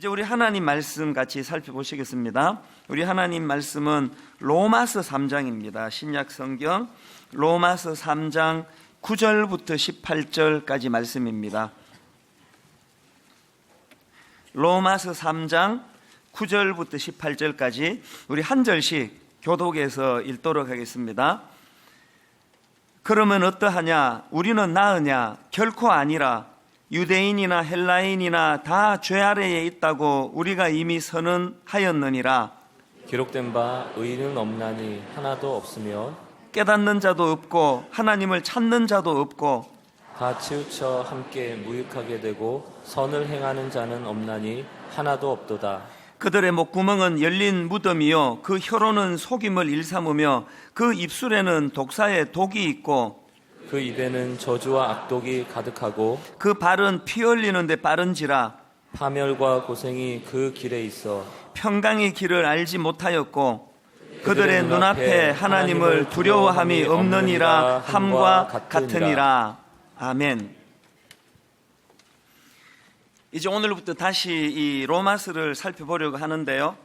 이제 우리 하나님 말씀 같이 살펴보시겠습니다. 우리 하나님 말씀은 로마서 3장입니다. 신약 성경 로마서 3장 9절부터 18절까지 말씀입니다. 로마서 3장 9절부터 18절까지 우리 한 절씩 교독해서 읽도록 하겠습니다. 그러면 어떠하냐? 우리는 나으냐? 결코 아니라. 유대인이나 헬라인이나 다 죄 아래에 있다고 우리가 이미 선언하였느니라. 기록된 바 의인은 없나니 하나도 없으며 깨닫는 자도 없고 하나님을 찾는 자도 없고 다 치우쳐 함께 무익하게 되고 선을 행하는 자는 없나니 하나도 없도다. 그들의 목구멍은 열린 무덤이요 그 혀로는 속임을 일삼으며 그 입술에는 독사의 독이 있고 그 입에는 저주와 악독이 가득하고 그 발은 피 흘리는데 빠른지라. 파멸과 고생이 그 길에 있어 평강의 길을 알지 못하였고 그들의 눈앞에 하나님을 두려워함이 없느니라 함과 같으니라. 아멘. 이제 오늘부터 다시 이 로마서를 살펴보려고 하는데요,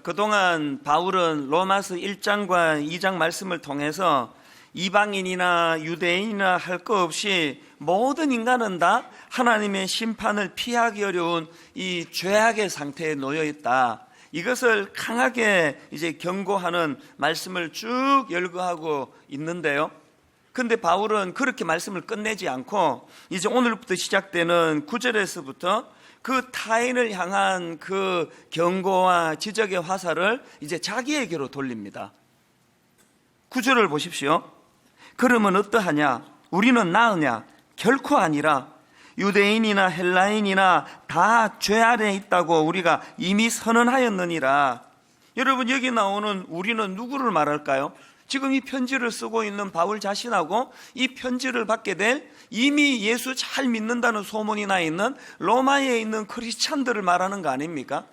그동안 바울은 로마서 1장과 2장 말씀을 통해서 이방인이나 유대인이나 할 것 없이 모든 인간은 다 하나님의 심판을 피하기 어려운 이 죄악의 상태에 놓여 있다, 이것을 강하게 이제 경고하는 말씀을 쭉 열거하고 있는데요. 근데 바울은 그렇게 말씀을 끝내지 않고 이제 오늘부터 시작되는 9절에서부터 그 타인을 향한 그 경고와 지적의 화살을 이제 자기에게로 돌립니다. 9절을 보십시오. 그러면 어떠하냐? 우리는 나으냐? 결코 아니라. 유대인이나 헬라인이나 다 죄 아래에 있다고 우리가 이미 선언하였느니라. 여러분, 여기 나오는 우리는 누구를 말할까요? 지금 이 편지를 쓰고 있는 바울 자신하고 이 편지를 받게 될 이미 예수 잘 믿는다는 소문이 나 있는 로마에 있는 크리스찬들을 말하는 거 아닙니까?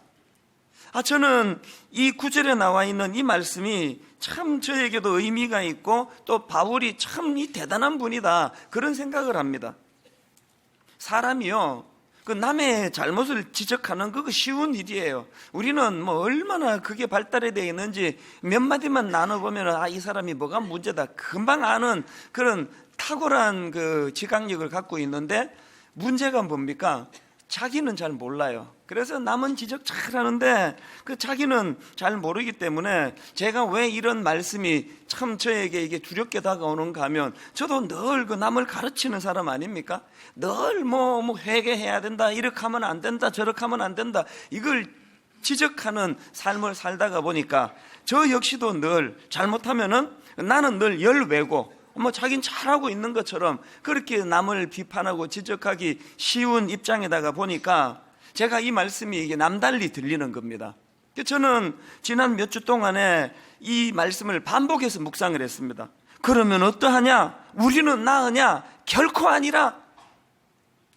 저는 이 9절에 나와 있는 이 말씀이 참 저에게도 의미가 있고 또 바울이 참 이 대단한 분이다, 그런 생각을 합니다. 사람이요, 그 남의 잘못을 지적하는 그거 쉬운 일이에요. 우리는 뭐 얼마나 그게 발달이 되어 있는지 몇 마디만 나눠보면 이 사람이 뭐가 문제다 금방 아는 그런 탁월한 그 지각력을 갖고 있는데, 문제가 뭡니까? 자기는 잘 몰라요. 그래서 남은 지적 잘 하는데 그 자기는 잘 모르기 때문에 제가 왜 이런 말씀이 참 저에게 이게 두렵게 다가오는가 하면, 저도 늘 그 남을 가르치는 사람 아닙니까? 늘 뭐 회개해야 된다, 이렇게 하면 안 된다, 저렇게 하면 안 된다, 이걸 지적하는 삶을 살다가 보니까 저 역시도 늘 잘못하면은 나는 늘 열외고 자긴 잘하고 있는 것처럼 그렇게 남을 비판하고 지적하기 쉬운 입장에다가 보니까 제가 이 말씀이 이게 남달리 들리는 겁니다. 저는 지난 몇 주 동안에 이 말씀을 반복해서 묵상을 했습니다. 그러면 어떠하냐? 우리는 나으냐? 결코 아니라.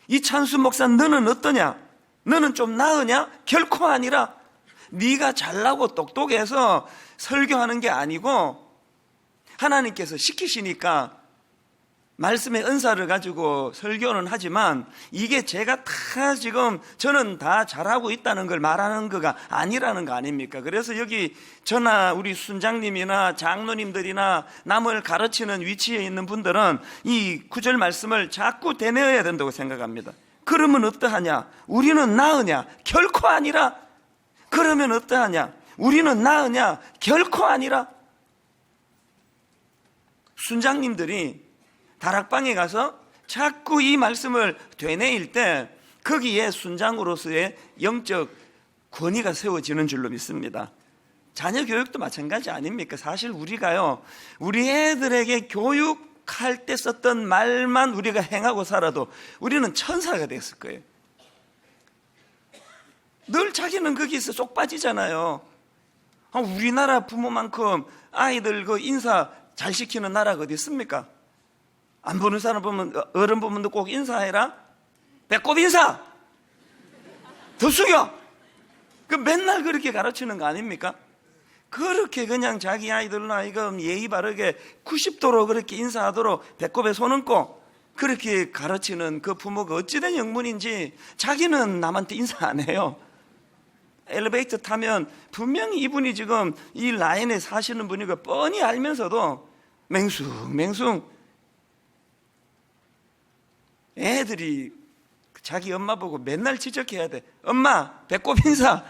이찬수 목사, 너는 어떠냐? 너는 좀 나으냐? 결코 아니라. 네가 잘나고 똑똑해서 설교하는 게 아니고 하나님께서 시키시니까 말씀의 은사를 가지고 설교는 하지만 이게 제가 다 지금 저는 다 잘하고 있다는 걸 말하는 거가 아니라는 거 아닙니까? 그래서 여기 저나 우리 순장님이나 장로님들이나 남을 가르치는 위치에 있는 분들은 이 9절 말씀을 자꾸 되뇌어야 된다고 생각합니다. 그러면 어떠하냐? 우리는 나으냐? 결코 아니라. 그러면 어떠하냐? 우리는 나으냐? 결코 아니라. 순장님들이 다락방에 가서 자꾸 이 말씀을 되뇌일 때 거기에 순장으로서의 영적 권위가 세워지는 줄로 믿습니다. 자녀 교육도 마찬가지 아닙니까? 사실 우리가요, 우리 애들에게 교육할 때 썼던 말만 우리가 행하고 살아도 우리는 천사가 됐을 거예요. 늘 자기는 거기서 쏙 빠지잖아요. 우리나라 부모만큼 아이들 그 인사 잘 시키는 나라가 어디 있습니까? 안 보는 사람 보면, 어른 보면 꼭 인사해라. 배꼽 인사! 더 숙여! 그 맨날 그렇게 가르치는 거 아닙니까? 그렇게 그냥 자기 아이들나 이거 예의 바르게 90도로 그렇게 인사하도록 배꼽에 손 얹고 그렇게 가르치는 그 부모가 어찌된 영문인지 자기는 남한테 인사 안 해요. 엘리베이터 타면 분명히 이분이 지금 이 라인에 사시는 분이고 뻔히 알면서도 맹숭맹숭 애들이 자기 엄마 보고 맨날 지적해야 돼. 엄마, 배꼽 인사.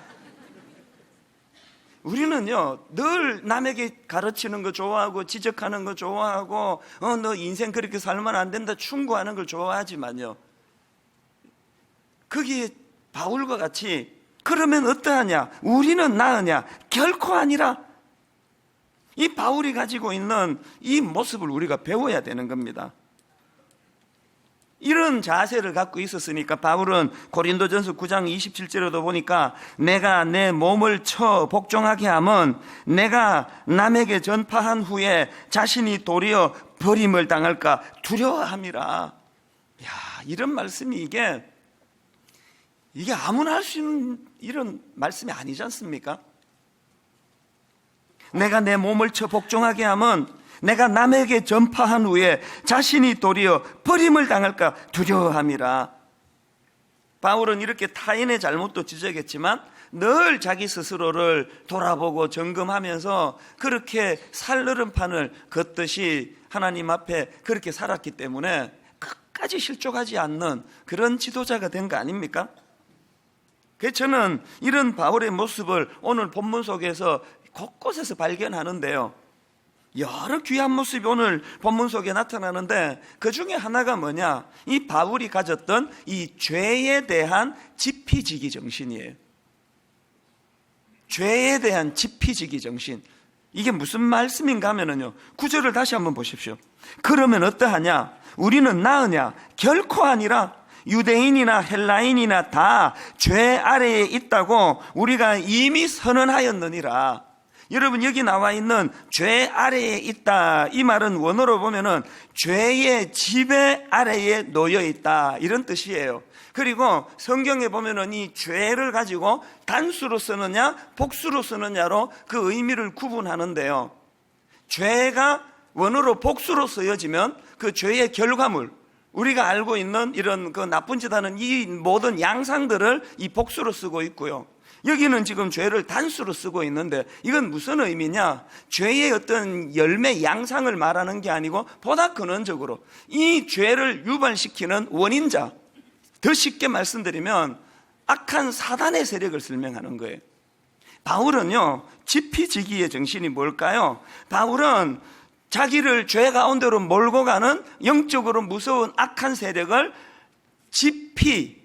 우리는요, 늘 남에게 가르치는 거 좋아하고 지적하는 거 좋아하고 너 인생 그렇게 살면 안 된다 충고하는 걸 좋아하지만요, 거기에 바울과 같이 그러면 어떠하냐? 우리는 나으냐? 결코 아니라. 이 바울이 가지고 있는 이 모습을 우리가 배워야 되는 겁니다. 이런 자세를 갖고 있었으니까 바울은 고린도전서 9장 27절에도 보니까 내가 내 몸을 쳐 복종하게 하면 내가 남에게 전파한 후에 자신이 도리어 버림을 당할까 두려워함이라. 야, 이런 말씀이 이게 아무나 할 수 있는 이런 말씀이 아니지 않습니까? 내가 내 몸을 쳐 복종하게 하면 내가 남에게 전파한 후에 자신이 도리어 버림을 당할까 두려워함이라. 바울은 이렇게 타인의 잘못도 지적했지만 늘 자기 스스로를 돌아보고 점검하면서 그렇게 살얼음판을 걷듯이 하나님 앞에 그렇게 살았기 때문에 끝까지 실족하지 않는 그런 지도자가 된 거 아닙니까? 그래서 저는 이런 바울의 모습을 오늘 본문 속에서 곳곳에서 발견하는데요, 여러 귀한 모습이 오늘 본문 속에 나타나는데 그 중에 하나가 뭐냐? 이 바울이 가졌던 이 죄에 대한 지피지기 정신이에요. 죄에 대한 지피지기 정신. 이게 무슨 말씀인가 하면요, 9절을 다시 한번 보십시오. 그러면 어떠하냐? 우리는 나으냐? 결코 아니라. 유대인이나 헬라인이나 다 죄 아래에 있다고 우리가 이미 선언하였느니라. 여러분, 여기 나와 있는 죄 아래에 있다, 이 말은 원어로 보면은 죄의 지배 아래에 놓여 있다, 이런 뜻이에요. 그리고 성경에 보면은 이 죄를 가지고 단수로 쓰느냐 복수로 쓰느냐로 그 의미를 구분하는데요, 죄가 원어로 복수로 쓰여지면 그 죄의 결과물, 우리가 알고 있는 이런 그 나쁜 짓 하는 이 모든 양상들을 이 복수로 쓰고 있고요, 여기는 지금 죄를 단수로 쓰고 있는데 이건 무슨 의미냐? 죄의 어떤 열매 양상을 말하는 게 아니고 보다 근원적으로 이 죄를 유발시키는 원인자, 더 쉽게 말씀드리면 악한 사단의 세력을 설명하는 거예요. 바울은요, 지피지기의 정신이 뭘까요? 바울은 자기를 죄 가운데로 몰고 가는 영적으로 무서운 악한 세력을 지피,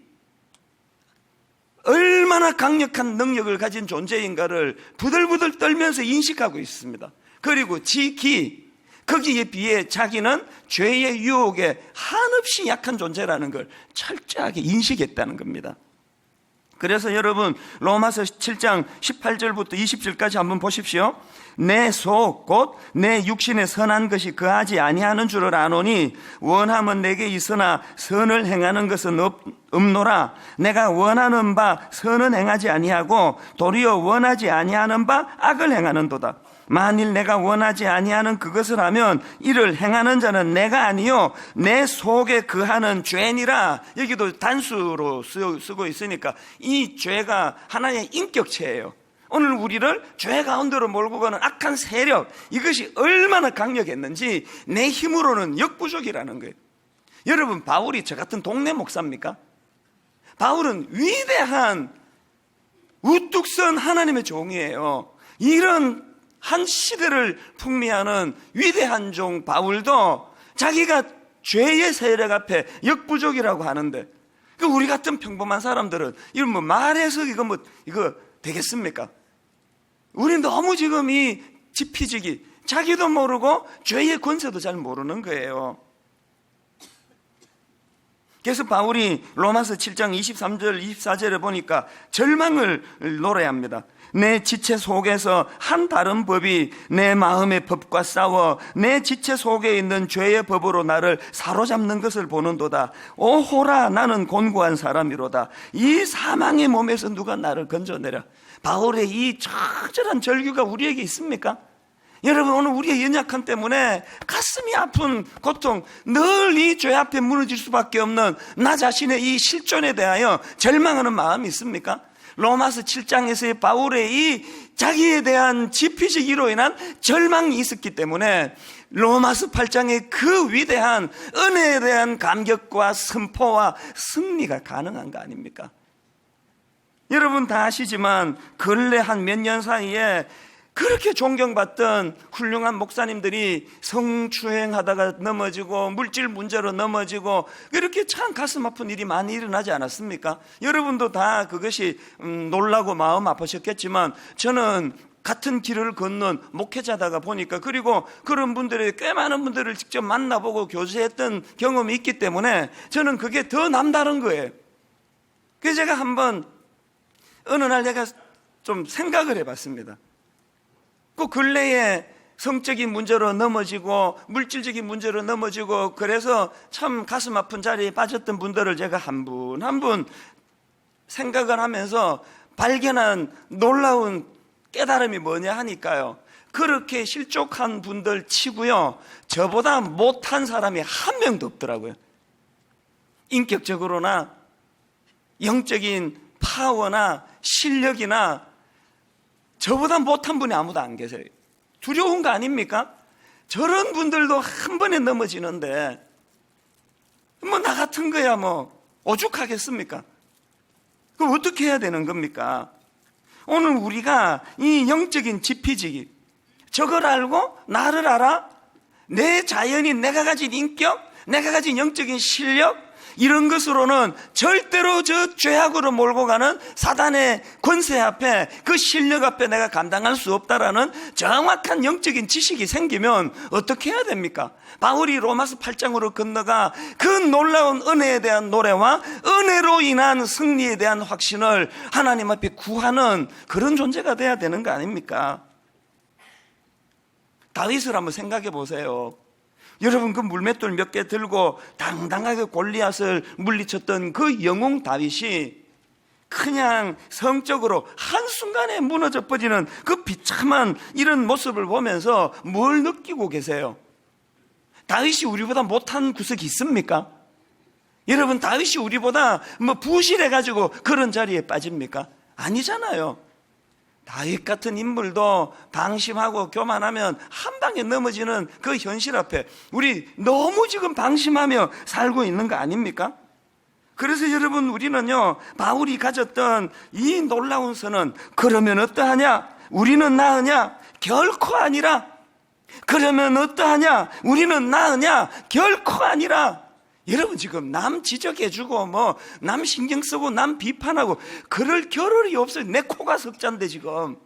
얼마나 강력한 능력을 가진 존재인가를 부들부들 떨면서 인식하고 있습니다. 그리고 지기, 거기에 비해 자기는 죄의 유혹에 한없이 약한 존재라는 걸 철저하게 인식했다는 겁니다. 그래서 여러분, 로마서 7장 18절부터 20절까지 한번 보십시오. 내 속 곧 내 육신에 선한 것이 거하지 아니하는 줄을 아노니 원함은 내게 있으나 선을 행하는 것은 없노라. 내가 원하는 바 선은 행하지 아니하고 도리어 원하지 아니하는 바 악을 행하는도다. 만일 내가 원하지 아니하는 그것을 하면 이를 행하는 자는 내가 아니요 내 속에 거하는 죄니라. 여기도 단수로 쓰고 있으니까 이 죄가 하나의 인격체예요. 오늘 우리를 죄 가운데로 몰고 가는 악한 세력, 이것이 얼마나 강력했는지 내 힘으로는 역부족이라는 거예요. 여러분, 바울이 저 같은 동네 목사입니까? 바울은 위대한 우뚝 선 하나님의 종이에요. 이런 한 시대를 풍미하는 위대한 종 바울도 자기가 죄의 세력 앞에 역부족이라고 하는데, 우리 같은 평범한 사람들은 이런 뭐 말해서 이거 되겠습니까? 우린 너무 지금 이 지피지기, 자기도 모르고 죄의 권세도 잘 모르는 거예요. 그래서 바울이 로마서 7장 23절 24절에 보니까 절망을 노래합니다. 내 지체 속에서 한 다른 법이 내 마음의 법과 싸워 내 지체 속에 있는 죄의 법으로 나를 사로잡는 것을 보는도다. 오호라, 나는 곤고한 사람이로다. 이 사망의 몸에서 누가 나를 건져내랴. 바울의 이 처절한 절규가 우리에게 있습니까? 여러분, 오늘 우리의 연약함 때문에 가슴이 아픈 고통, 늘 이 죄 앞에 무너질 수밖에 없는 나 자신의 이 실존에 대하여 절망하는 마음이 있습니까? 로마서 7장에서의 바울의 이 자기에 대한 지피지기로 인한 절망이 있었기 때문에 로마서 8장의 그 위대한 은혜에 대한 감격과 선포와 승리가 가능한 거 아닙니까? 여러분 다 아시지만 근래 한 몇 년 사이에 그렇게 존경받던 훌륭한 목사님들이 성추행하다가 넘어지고 물질 문제로 넘어지고 이렇게 참 가슴 아픈 일이 많이 일어나지 않았습니까? 여러분도 다 그것이 놀라고 마음 아프셨겠지만 저는 같은 길을 걷는 목회자다가 보니까 그리고 그런 분들이 꽤 많은 분들을 직접 만나보고 교제했던 경험이 있기 때문에 저는 그게 더 남다른 거예요. 그래서 제가 한번 어느 날 내가 좀 생각을 해봤습니다. 그 근래에 성적인 문제로 넘어지고 물질적인 문제로 넘어지고 그래서 참 가슴 아픈 자리에 빠졌던 분들을 제가 한 분 한 분 생각을 하면서 발견한 놀라운 깨달음이 뭐냐 하니까요, 그렇게 실족한 분들 치고요 저보다 못한 사람이 한 명도 없더라고요. 인격적으로나 영적인 파워나 실력이나 저보다 못한 분이 아무도 안 계세요. 두려운 거 아닙니까? 저런 분들도 한 번에 넘어지는데 뭐 나 같은 거야 뭐 오죽하겠습니까? 그럼 어떻게 해야 되는 겁니까? 오늘 우리가 이 영적인 지피지기, 저걸 알고 나를 알아? 내 자연인, 내가 가진 인격, 내가 가진 영적인 실력, 이런 것으로는 절대로 저 죄악으로 몰고 가는 사단의 권세 앞에, 그 실력 앞에 내가 감당할 수 없다라는 정확한 영적인 지식이 생기면 어떻게 해야 됩니까? 바울이 로마서 8장으로 건너가 그 놀라운 은혜에 대한 노래와 은혜로 인한 승리에 대한 확신을 하나님 앞에 구하는 그런 존재가 돼야 되는 거 아닙니까? 다윗을 한번 생각해 보세요. 여러분 그 물맷돌 몇 개 들고 당당하게 골리앗을 물리쳤던 그 영웅 다윗이 그냥 성적으로 한순간에 무너져 버리는 그 비참한 이런 모습을 보면서 뭘 느끼고 계세요? 다윗이 우리보다 못한 구석이 있습니까? 여러분 다윗이 우리보다 뭐 부실해가지고 그런 자리에 빠집니까? 아니잖아요. 다윗 같은 인물도 방심하고 교만하면 한 방에 넘어지는 그 현실 앞에 우리 너무 지금 방심하며 살고 있는 거 아닙니까? 그래서 여러분 우리는요 바울이 가졌던 이 놀라운 선은 그러면 어떠하냐? 우리는 나으냐? 결코 아니라. 그러면 어떠하냐? 우리는 나으냐? 결코 아니라. 여러분 지금 남 지적해주고 뭐 남 신경 쓰고 남 비판하고 그럴 겨를이 없어요. 내 코가 석잔데 지금.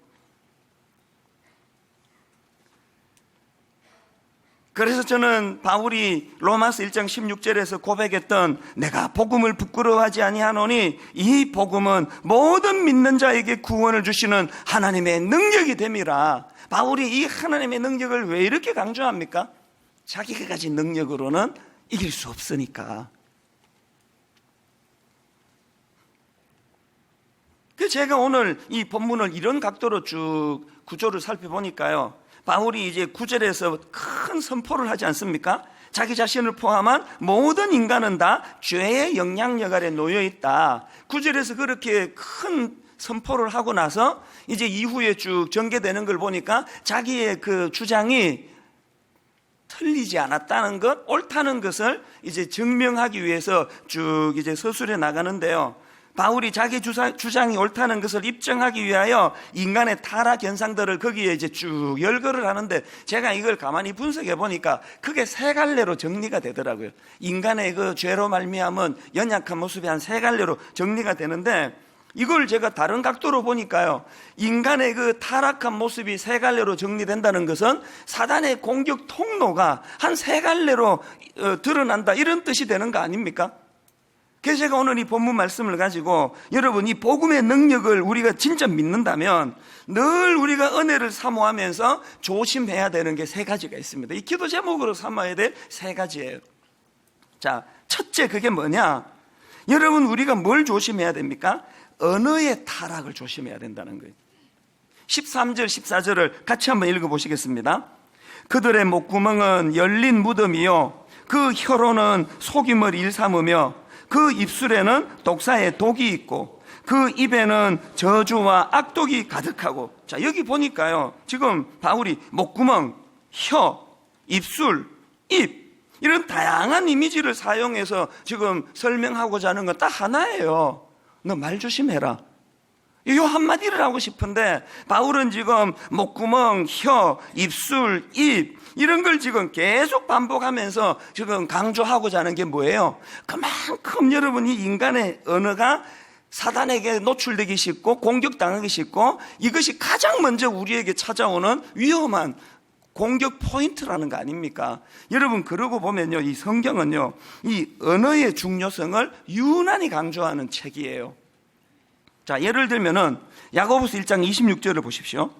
그래서 저는 바울이 로마서 1장 16절에서 고백했던 내가 복음을 부끄러워하지 아니하노니 이 복음은 모든 믿는 자에게 구원을 주시는 하나님의 능력이 됨이라. 바울이 이 하나님의 능력을 왜 이렇게 강조합니까? 자기가 가진 능력으로는 이길 수 없으니까. 그래서 제가 오늘 이 본문을 이런 각도로 쭉 구조를 살펴보니까요, 바울이 이제 9절에서 큰 선포를 하지 않습니까? 자기 자신을 포함한 모든 인간은 다 죄의 영향력 아래 놓여 있다. 9절에서 그렇게 큰 선포를 하고 나서 이제 이후에 쭉 전개되는 걸 보니까 자기의 그 주장이 틀리지 않았다는 것, 옳다는 것을 이제 증명하기 위해서 쭉 이제 서술해 나가는데요. 바울이 자기 주장이 옳다는 것을 입증하기 위하여 인간의 타락 현상들을 거기에 이제 쭉 열거를 하는데, 제가 이걸 가만히 분석해 보니까 크게 세 갈래로 정리가 되더라고요. 인간의 그 죄로 말미암은 연약한 모습이 한 세 갈래로 정리가 되는데, 이걸 제가 다른 각도로 보니까요, 인간의 그 타락한 모습이 세 갈래로 정리된다는 것은 사단의 공격 통로가 한 세 갈래로 드러난다, 이런 뜻이 되는 거 아닙니까? 그래서 제가 오늘 이 본문 말씀을 가지고 여러분 이 복음의 능력을 우리가 진짜 믿는다면 늘 우리가 은혜를 사모하면서 조심해야 되는 게 세 가지가 있습니다. 이 기도 제목으로 삼아야 될 세 가지예요. 자, 첫째, 그게 뭐냐? 여러분 우리가 뭘 조심해야 됩니까? 언어의 타락을 조심해야 된다는 거예요. 13절 14절을 같이 한번 읽어보시겠습니다. 그들의 목구멍은 열린 무덤이요 그 혀로는 속임을 일삼으며 그 입술에는 독사의 독이 있고 그 입에는 저주와 악독이 가득하고. 자, 여기 보니까요, 지금 바울이 목구멍, 혀, 입술, 입, 이런 다양한 이미지를 사용해서 지금 설명하고자 하는 건 딱 하나예요. 너 말 조심해라. 이 한마디를 하고 싶은데 바울은 지금 목구멍, 혀, 입술, 입 이런 걸 지금 계속 반복하면서 지금 강조하고자 하는 게 뭐예요? 그만큼 여러분이 인간의 언어가 사단에게 노출되기 쉽고 공격당하기 쉽고 이것이 가장 먼저 우리에게 찾아오는 위험한 공격 포인트라는 거 아닙니까? 여러분, 그러고 보면요, 이 성경은요, 이 언어의 중요성을 유난히 강조하는 책이에요. 자, 예를 들면은 야고보서 1장 26절을 보십시오.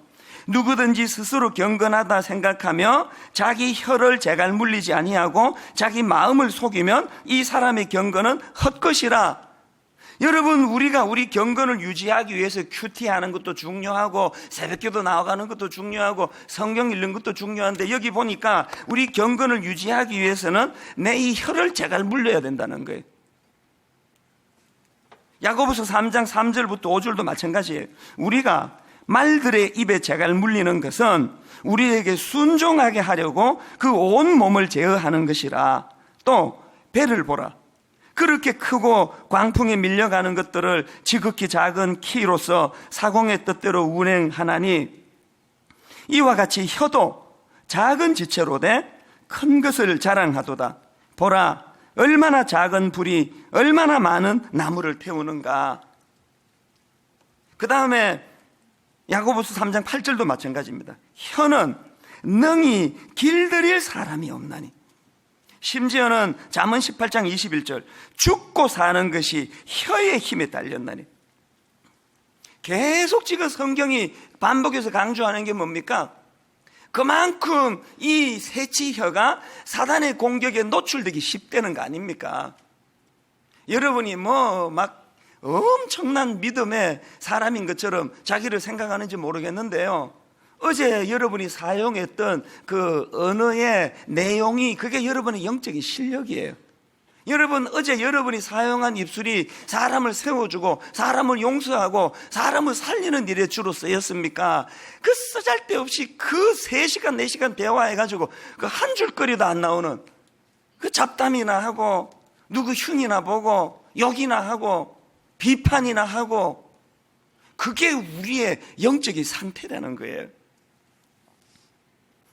누구든지 스스로 경건하다 생각하며 자기 혀를 재갈 물리지 아니하고 자기 마음을 속이면 이 사람의 경건은 헛것이라. 여러분, 우리가 우리 경건을 유지하기 위해서 큐티하는 것도 중요하고 새벽기도 나아가는 것도 중요하고 성경 읽는 것도 중요한데 여기 보니까 우리 경건을 유지하기 위해서는 내 이 혀를 재갈 물려야 된다는 거예요. 야고보서 3장 3절부터 5절도 마찬가지예요. 우리가 말들의 입에 재갈 물리는 것은 우리에게 순종하게 하려고 그 온 몸을 제어하는 것이라. 또 배를 보라. 그렇게 크고 광풍에 밀려가는 것들을 지극히 작은 키로서 사공의 뜻대로 운행하나니 이와 같이 혀도 작은 지체로 돼 큰 것을 자랑하도다. 보라, 얼마나 작은 불이 얼마나 많은 나무를 태우는가. 그 다음에 야고보서 3장 8절도 마찬가지입니다. 혀는 능히 길들일 사람이 없나니. 심지어는 잠언 18장 21절 죽고 사는 것이 혀의 힘에 달렸나니. 계속 지금 성경이 반복해서 강조하는 게 뭡니까? 그만큼 이 새치혀가 사단의 공격에 노출되기 쉽다는 거 아닙니까? 여러분이 막 엄청난 믿음의 사람인 것처럼 자기를 생각하는지 모르겠는데요, 어제 여러분이 사용했던 그 언어의 내용이 그게 여러분의 영적인 실력이에요. 여러분, 어제 여러분이 사용한 입술이 사람을 세워주고 사람을 용서하고 사람을 살리는 일에 주로 쓰였습니까? 그 쓰잘데없이 그 3시간 4시간 대화해가지고 그 한 줄거리도 안 나오는 그 잡담이나 하고 누구 흉이나 보고 욕이나 하고 비판이나 하고, 그게 우리의 영적인 상태라는 거예요.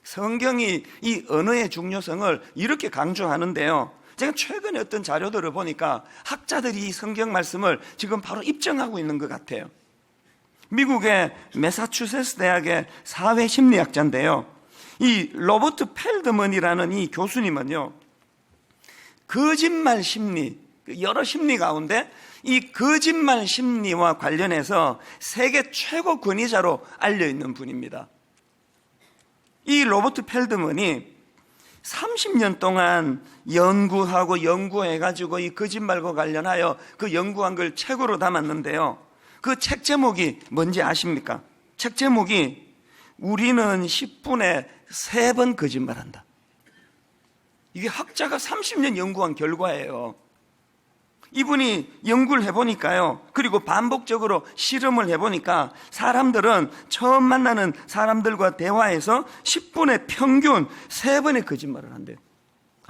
성경이 이 언어의 중요성을 이렇게 강조하는데요, 제가 최근에 어떤 자료들을 보니까 학자들이 이 성경 말씀을 지금 바로 입증하고 있는 것 같아요. 미국의 매사추세츠 대학의 사회심리학자인데요, 이 로버트 펠드먼이라는 이 교수님은요, 거짓말 심리, 여러 심리 가운데 이 거짓말 심리와 관련해서 세계 최고 권위자로 알려있는 분입니다. 이 로버트 펠드먼이 30년 동안 연구해가지고 이 거짓말과 관련하여 그 연구한 걸 책으로 담았는데요, 그 책 제목이 뭔지 아십니까? 책 제목이 우리는 10분에 3번 거짓말한다. 이게 학자가 30년 연구한 결과예요. 이분이 연구를 해보니까요, 그리고 반복적으로 실험을 해보니까 사람들은 처음 만나는 사람들과 대화에서 10분에 평균 3번의 거짓말을 한대요.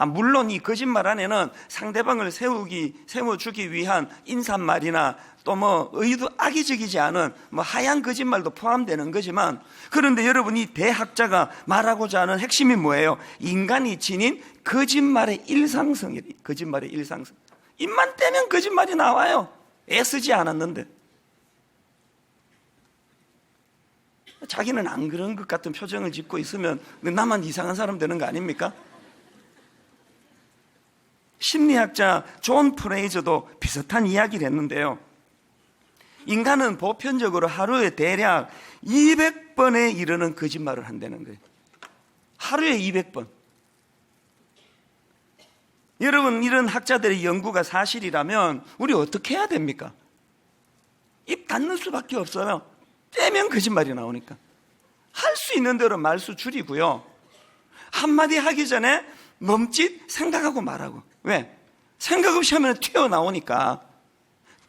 물론 이 거짓말 안에는 상대방을 세워주기 위한 인사말이나 또 의도 악의적이지 않은 하얀 거짓말도 포함되는 거지만, 그런데 여러분, 이 대학자가 말하고자 하는 핵심이 뭐예요? 인간이 지닌 거짓말의 일상성이에요. 거짓말의 일상성. 입만 떼면 거짓말이 나와요. 애쓰지 않았는데. 자기는 안 그런 것 같은 표정을 짓고 있으면 나만 이상한 사람 되는 거 아닙니까? 심리학자 존 프레이저도 비슷한 이야기를 했는데요, 인간은 보편적으로 하루에 대략 200번에 이르는 거짓말을 한다는 거예요. 하루에 200번. 여러분, 이런 학자들의 연구가 사실이라면 우리 어떻게 해야 됩니까? 입 닫는 수밖에 없어요. 떼면 거짓말이 나오니까. 할 수 있는 대로 말수 줄이고요, 한마디 하기 전에 멈칫 생각하고 말하고. 왜? 생각 없이 하면 튀어나오니까.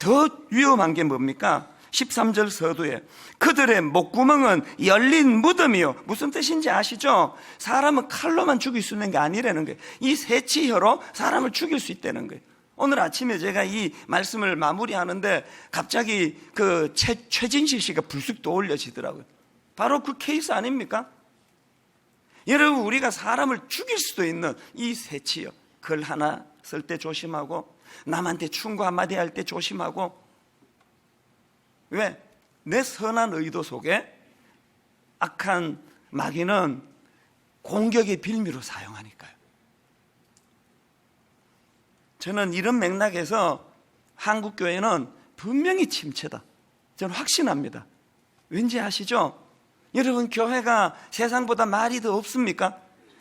더 위험한 게 뭡니까? 13절 서두에 그들의 목구멍은 열린 무덤이요. 무슨 뜻인지 아시죠? 사람은 칼로만 죽일 수 있는 게 아니라는 거예요. 이 새치혀로 사람을 죽일 수 있다는 거예요. 오늘 아침에 제가 이 말씀을 마무리하는데 갑자기 그 최진실 씨가 불쑥 떠올려지더라고요. 바로 그 케이스 아닙니까? 여러분, 우리가 사람을 죽일 수도 있는 이 새치요, 글 하나 쓸 때 조심하고, 남한테 충고 한마디 할 때 조심하고. 왜? 내 선한 의도 속에 악한 마귀는 공격의 빌미로 사용하니까요. 저는 이런 맥락에서 한국교회는 분명히 침체다, 저는 확신합니다. 왠지 아시죠? 여러분, 교회가 세상보다 말이 더 없습니까?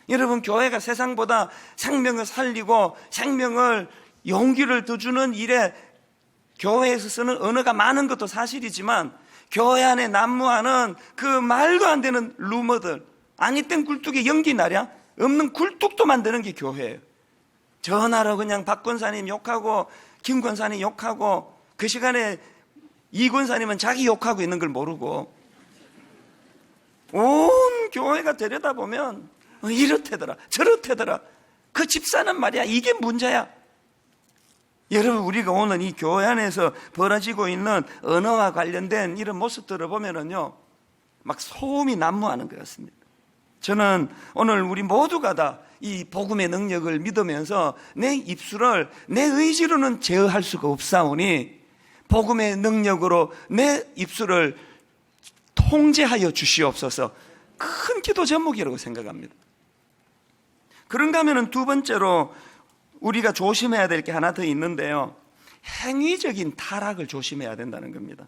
여러분, 교회가 세상보다 생명을 살리고 생명을, 용기를 더 주는 일에 교회에서 쓰는 언어가 많은 것도 사실이지만, 교회 안에 난무하는 그 말도 안 되는 루머들, 아니 땐 굴뚝에 연기 나랴 없는 굴뚝도 만드는 게 교회예요. 전화로 그냥 박 권사님 욕하고 김 권사님 욕하고, 그 시간에 이 권사님은 자기 욕하고 있는 걸 모르고, 온 교회가 들여다보면 이렇대더라 저렇대더라. 그 집사는 말이야, 이게 문제야. 여러분, 우리가 오늘 이 교회 안에서 벌어지고 있는 언어와 관련된 이런 모습들을 보면은요, 막 소음이 난무하는 것 같습니다. 저는 오늘 우리 모두가 다 이 복음의 능력을 믿으면서 내 입술을 내 의지로는 제어할 수가 없사오니, 복음의 능력으로 내 입술을 통제하여 주시옵소서, 큰 기도 제목이라고 생각합니다. 그런가 하면 두 번째로 우리가 조심해야 될 게 하나 더 있는데요, 행위적인 타락을 조심해야 된다는 겁니다.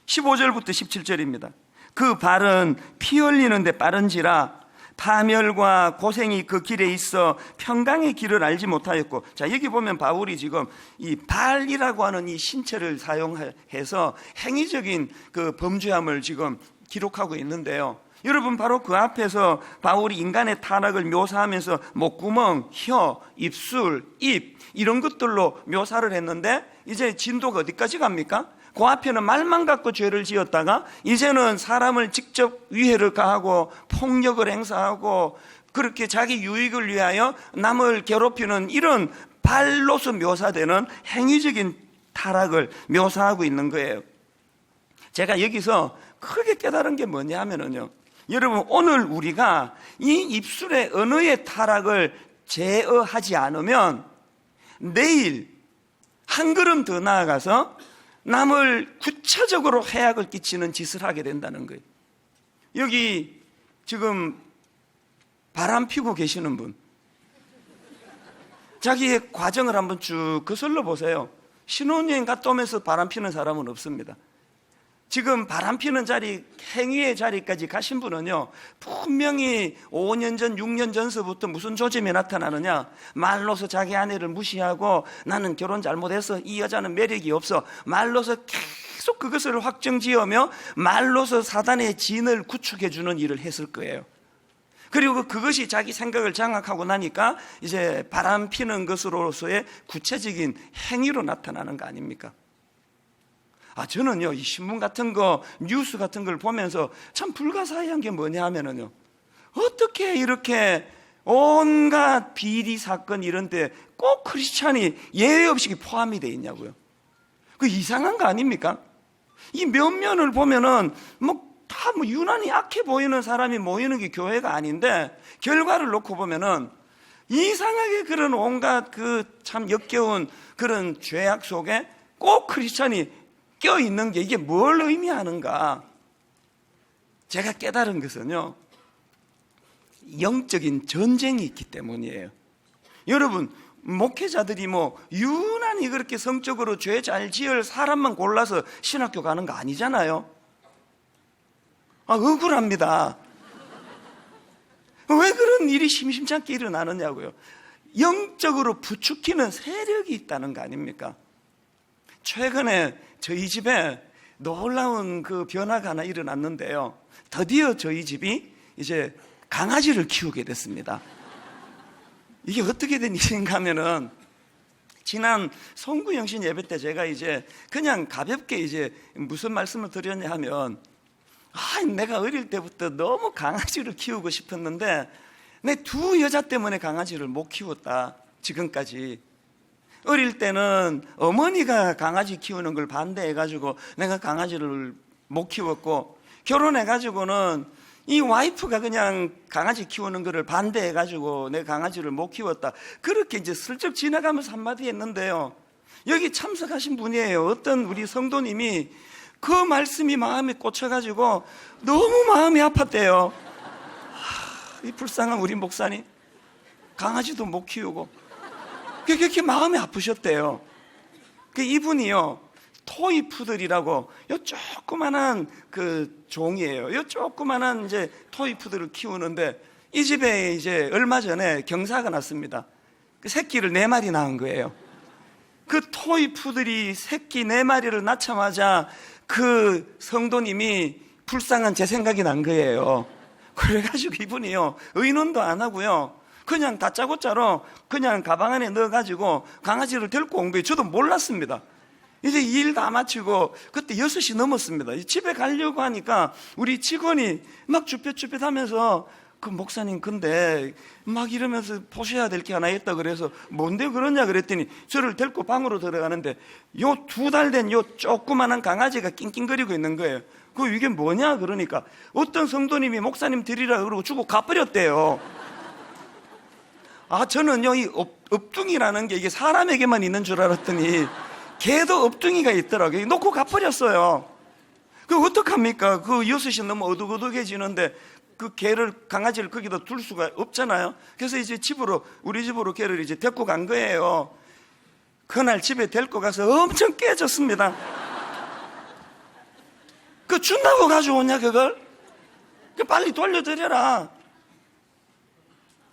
15절부터 17절입니다. 그 발은 피 흘리는 데 빠른지라 파멸과 고생이 그 길에 있어 평강의 길을 알지 못하였고. 자, 여기 보면 바울이 지금 이 발이라고 하는 이 신체를 사용해서 행위적인 그 범죄함을 지금 기록하고 있는데요, 여러분, 바로 그 앞에서 바울이 인간의 타락을 묘사하면서 목구멍, 혀, 입술, 입, 이런 것들로 묘사를 했는데, 이제 진도가 어디까지 갑니까? 그 앞에는 말만 갖고 죄를 지었다가 이제는 사람을 직접 위해를 가하고 폭력을 행사하고 그렇게 자기 유익을 위하여 남을 괴롭히는 이런 발로서 묘사되는 행위적인 타락을 묘사하고 있는 거예요. 제가 여기서 크게 깨달은 게 뭐냐 하면은요, 여러분, 오늘 우리가 이 입술의 언어의 타락을 제어하지 않으면 내일 한 걸음 더 나아가서 남을 구체적으로 해악을 끼치는 짓을 하게 된다는 거예요. 여기 지금 바람 피고 계시는 분, 자기의 과정을 한번 쭉 거슬러 보세요. 신혼여행 갔다 오면서 바람 피는 사람은 없습니다. 지금 바람 피는 자리, 행위의 자리까지 가신 분은요, 분명히 5년 전, 6년 전서부터 무슨 조짐이 나타나느냐, 말로서 자기 아내를 무시하고 나는 결혼 잘못해서 이 여자는 매력이 없어, 말로서 계속 그것을 확정지으며 말로서 사단의 진을 구축해주는 일을 했을 거예요. 그리고 그것이 자기 생각을 장악하고 나니까 이제 바람 피는 것으로서의 구체적인 행위로 나타나는 거 아닙니까? 저는요, 이 신문 같은 거, 뉴스 같은 걸 보면서 참 불가사의한 게 뭐냐 하면은요, 어떻게 이렇게 온갖 비리 사건 이런 데 꼭 크리스찬이 예외 없이 포함이 돼 있냐고요. 그 이상한 거 아닙니까? 이 면면을 보면은 다 유난히 악해 보이는 사람이 모이는 게 교회가 아닌데, 결과를 놓고 보면은 이상하게 그런 온갖 그 참 역겨운 그런 죄악 속에 꼭 크리스찬이 껴있는 게 이게 뭘 의미하는가? 제가 깨달은 것은요, 영적인 전쟁이 있기 때문이에요. 여러분, 목회자들이 유난히 그렇게 성적으로 죄 잘 지을 사람만 골라서 신학교 가는 거 아니잖아요. 억울합니다. 왜 그런 일이 심심치 않게 일어나느냐고요. 영적으로 부추기는 세력이 있다는 거 아닙니까? 최근에 저희 집에 놀라운 그 변화가 하나 일어났는데요, 드디어 저희 집이 이제 강아지를 키우게 됐습니다. 이게 어떻게 된 일인가 하면은, 지난 송구영신 예배 때 제가 이제 그냥 가볍게 이제 무슨 말씀을 드렸냐 하면, 내가 어릴 때부터 너무 강아지를 키우고 싶었는데 내 두 여자 때문에 강아지를 못 키웠다. 지금까지. 어릴 때는 어머니가 강아지 키우는 걸 반대해가지고 내가 강아지를 못 키웠고, 결혼해가지고는 이 와이프가 그냥 강아지 키우는 거를 반대해가지고 내가 강아지를 못 키웠다. 그렇게 이제 슬쩍 지나가면서 한마디 했는데요, 여기 참석하신 분이에요. 어떤 우리 성도님이 그 말씀이 마음에 꽂혀가지고 너무 마음이 아팠대요. 이 불쌍한 우리 목사님, 강아지도 못 키우고 그렇게 마음이 아프셨대요. 이분이요, 토이푸들이라고 요 조그만한 그 종이에요. 요 조그만한 이제 토이푸들을 키우는데, 이 집에 이제 얼마 전에 경사가 났습니다. 그 새끼를 4마리 낳은 거예요. 그 토이푸들이 새끼 4마리를 낳자마자 그 성도님이 불쌍한 제 생각이 난 거예요. 그래가지고 이분이요, 의논도 안 하고요, 그냥 다짜고짜로 그냥 가방 안에 넣어가지고 강아지를 데리고 온 거예요. 저도 몰랐습니다. 이제 일 다 마치고 그때 6시 넘었습니다. 집에 가려고 하니까 우리 직원이 막 쭈뼛쭈뼛 하면서, 그 목사님 근데 막 이러면서 보셔야 될 게 하나 있다 그래서, 뭔데 그러냐 그랬더니 저를 데리고 방으로 들어가는데 요 2달 된 요 조그만한 강아지가 낑낑거리고 있는 거예요. 이게 뭐냐 그러니까 어떤 성도님이 목사님 드리라 그러고 주고 가버렸대요. 저는요, 이 업둥이라는 게 이게 사람에게만 있는 줄 알았더니 개도 업둥이가 있더라고요. 놓고 가버렸어요. 어떡합니까? 6시 너무 어둑어둑해지는데 그 강아지를 거기다 둘 수가 없잖아요. 그래서 이제 우리 집으로 개를 이제 데리고 간 거예요. 그날 집에 데리고 가서 엄청 깨졌습니다. 준다고 가져오냐 그걸? 빨리 돌려드려라.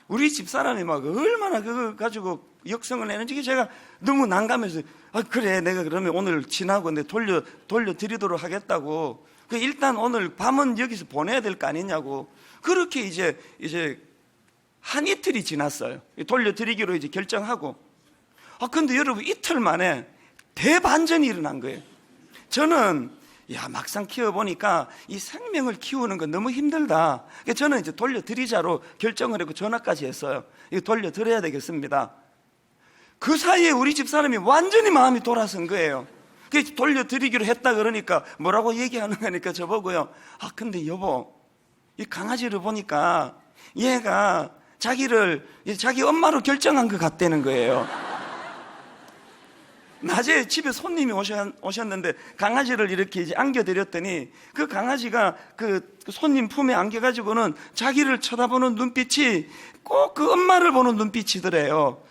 우리 집사람이 막 얼마나 그거 가지고 역성을 내는지 제가 너무 난감해서, 그래 내가 그러면 오늘 지나고 내 돌려드리도록 하겠다고. 일단 오늘 밤은 여기서 보내야 될 거 아니냐고. 그렇게 이제 한 이틀이 지났어요. 돌려드리기로 이제 결정하고. 근데 여러분, 이틀 만에 대반전이 일어난 거예요. 저는 막상 키워보니까 이 생명을 키우는 건 너무 힘들다. 저는 이제 돌려드리자로 결정을 했고 전화까지 했어요. 이거 돌려드려야 되겠습니다. 그 사이에 우리 집사람이 완전히 마음이 돌아선 거예요. 돌려드리기로 했다 그러니까 뭐라고 얘기하는 거니까 저보고요, 근데 여보, 이 강아지를 보니까 얘가 자기 엄마로 결정한 것 같다는 거예요. 낮에 집에 손님이 오셨는데 강아지를 이렇게 이제 안겨드렸더니, 그 강아지가 그 손님 품에 안겨가지고는 자기를 쳐다보는 눈빛이 꼭 그 엄마를 보는 눈빛이더래요.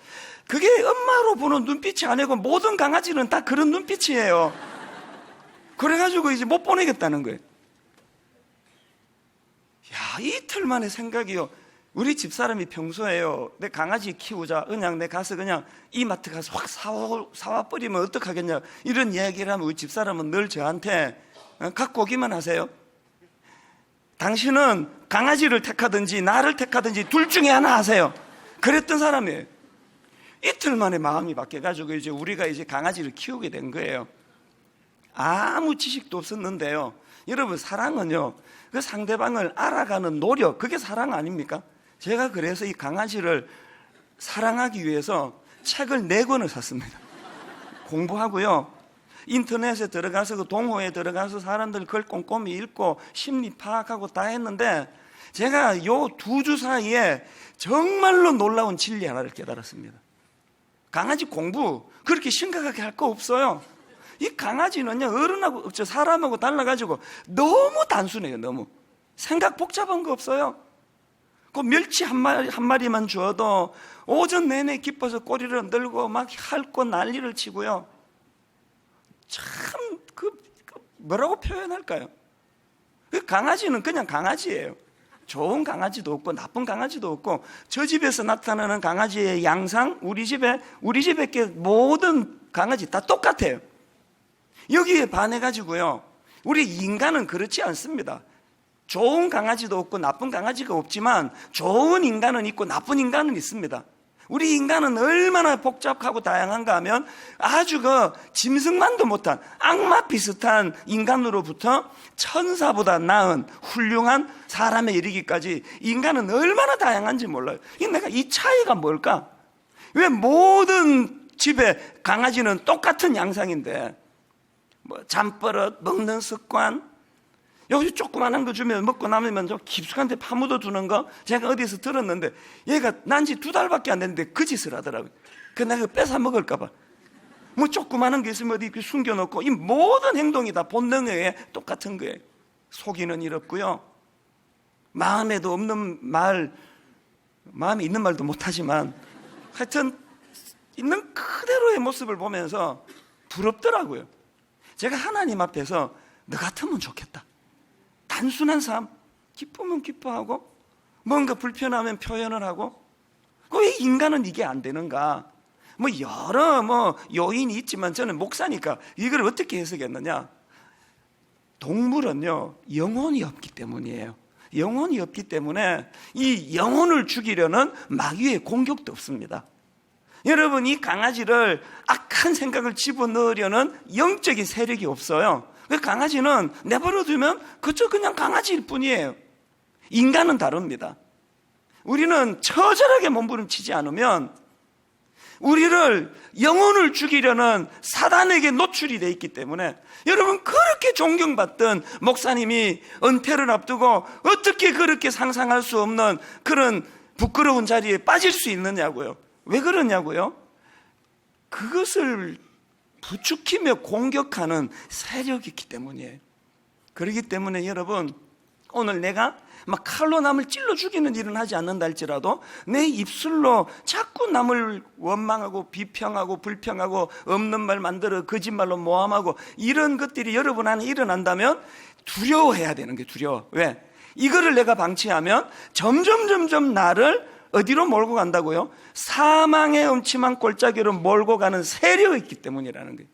그게 엄마로 보는 눈빛이 아니고 모든 강아지는 다 그런 눈빛이에요. 그래가지고 이제 못 보내겠다는 거예요. 이틀 만에 생각이요, 우리 집사람이 평소에요, 내 강아지 키우자, 그냥 내 가서 그냥 이마트 가서 확 사와 버리면 어떡하겠냐, 이런 이야기를 하면 우리 집사람은 늘 저한테 갖고 오기만 하세요. 당신은 강아지를 택하든지 나를 택하든지 둘 중에 하나 하세요. 그랬던 사람이에요. 이틀 만에 마음이 바뀌어가지고 이제 우리가 이제 강아지를 키우게 된 거예요. 아무 지식도 없었는데요, 여러분, 사랑은요, 그 상대방을 알아가는 노력, 그게 사랑 아닙니까? 제가 그래서 이 강아지를 사랑하기 위해서 책을 4권을 샀습니다. 공부하고요, 인터넷에 들어가서 그 동호회에 들어가서 사람들 글 꼼꼼히 읽고 심리 파악하고 다 했는데, 제가 요 2주 사이에 정말로 놀라운 진리 하나를 깨달았습니다. 강아지 공부 그렇게 심각하게 할 거 없어요. 이 강아지는요, 어른하고 사람하고 달라가지고 너무 단순해요. 너무 생각 복잡한 거 없어요. 그 멸치 한 마리만 주어도 오전 내내 기뻐서 꼬리를 흔들고 막 핥고 난리를 치고요. 참 뭐라고 표현할까요? 그 강아지는 그냥 강아지예요. 좋은 강아지도 없고 나쁜 강아지도 없고, 저 집에서 나타나는 강아지의 양상, 우리 집에 모든 강아지 다 똑같아요. 여기에 반해가지고요, 우리 인간은 그렇지 않습니다. 좋은 강아지도 없고 나쁜 강아지가 없지만 좋은 인간은 있고 나쁜 인간은 있습니다. 우리 인간은 얼마나 복잡하고 다양한가 하면 아주 그 짐승만도 못한 악마 비슷한 인간으로부터 천사보다 나은 훌륭한 사람에 이르기까지 인간은 얼마나 다양한지 몰라요. 내가 이 차이가 뭘까? 왜 모든 집에 강아지는 똑같은 양상인데 뭐 잠버릇, 먹는 습관, 여기 조그만한 거 주면 먹고 남으면 좀 깊숙한 데 파묻어 두는 거 제가 어디서 들었는데 얘가 난지 2달밖에 안 됐는데 그 짓을 하더라고요. 그 내가 뺏어 먹을까 봐. 뭐 조그만한 게 있으면 어디 숨겨놓고 이 모든 행동이 다 본능에 의해 똑같은 거예요. 속이는 일 없고요. 마음에도 없는 말, 마음에 있는 말도 못하지만 하여튼 있는 그대로의 모습을 보면서 부럽더라고요. 제가 하나님 앞에서 너 같으면 좋겠다. 단순한 삶, 기쁘면 기뻐하고 뭔가 불편하면 표현을 하고 왜 인간은 이게 안 되는가? 뭐 여러 요인이 있지만 저는 목사니까 이걸 어떻게 해석했느냐? 동물은요 영혼이 없기 때문이에요. 영혼이 없기 때문에 이 영혼을 죽이려는 마귀의 공격도 없습니다. 여러분, 이 강아지를 악한 생각을 집어넣으려는 영적인 세력이 없어요. 그 강아지는 내버려 두면 그저 그냥 강아지일 뿐이에요. 인간은 다릅니다. 우리는 처절하게 몸부림치지 않으면 우리를 영혼을 죽이려는 사단에게 노출이 되어 있기 때문에 여러분, 그렇게 존경받던 목사님이 은퇴를 앞두고 어떻게 그렇게 상상할 수 없는 그런 부끄러운 자리에 빠질 수 있느냐고요. 왜 그러냐고요? 그것을 부추기며 공격하는 세력이 있기 때문이에요. 그렇기 때문에 여러분, 오늘 내가 막 칼로 남을 찔러 죽이는 일은 하지 않는다 할지라도 내 입술로 자꾸 남을 원망하고 비평하고 불평하고 없는 말 만들어 거짓말로 모함하고 이런 것들이 여러분 안에 일어난다면 두려워해야 되는 게 두려워. 왜? 이거를 내가 방치하면 점점 나를 어디로 몰고 간다고요? 사망의 음침한 골짜기로 몰고 가는 세력이 있기 때문이라는 거예요.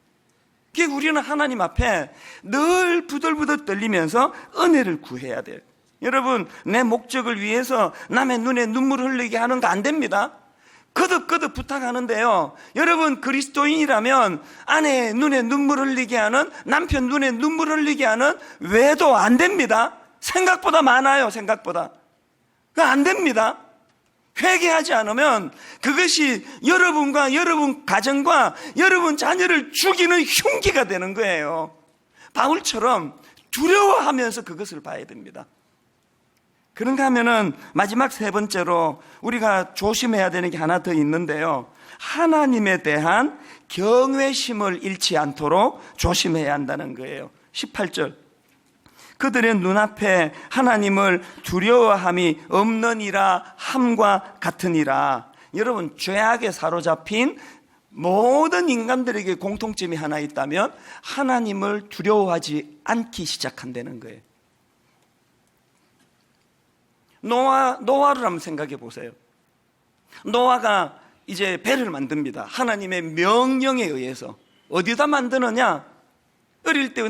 그게 우리는 하나님 앞에 늘 부들부들 떨리면서 은혜를 구해야 돼요. 여러분, 내 목적을 위해서 남의 눈에 눈물 흘리게 하는 거 안 됩니다. 거듭 부탁하는데요, 여러분, 그리스도인이라면 아내 눈에 눈물 흘리게 하는, 남편 눈에 눈물 흘리게 하는 외도 안 됩니다. 생각보다 많아요. 생각보다. 그거 안 됩니다. 회개하지 않으면 그것이 여러분과 여러분 가정과 여러분 자녀를 죽이는 흉기가 되는 거예요. 바울처럼 두려워하면서 그것을 봐야 됩니다. 그런가 하면은 마지막 세 번째로 우리가 조심해야 되는 게 하나 더 있는데요, 하나님에 대한 경외심을 잃지 않도록 조심해야 한다는 거예요. 18절, 그들의 눈앞에 하나님을 두려워함이 없느니라 함과 같으니라. 여러분, 죄악에 사로잡힌 모든 인간들에게 공통점이 하나 있다면 하나님을 두려워하지 않기 시작한다는 거예요. 노아를 한번 생각해 보세요. 노아가 이제 배를 만듭니다. 하나님의 명령에 의해서. 어디다 만드느냐? 어릴 때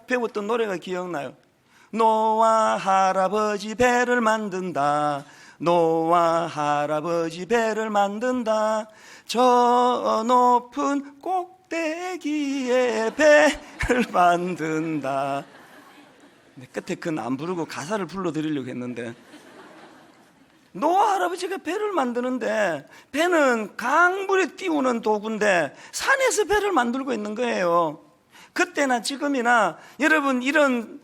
배웠던 노래가 기억나요. 노아 할아버지 배를 만든다. 노아 할아버지 배를 만든다. 저 높은 꼭대기에 배를 만든다. 끝에 그건 안 부르고 가사를 불러드리려고 했는데, 노아 할아버지가 배를 만드는데 배는 강물에 띄우는 도구인데 산에서 배를 만들고 있는 거예요. 그때나 지금이나 여러분, 이런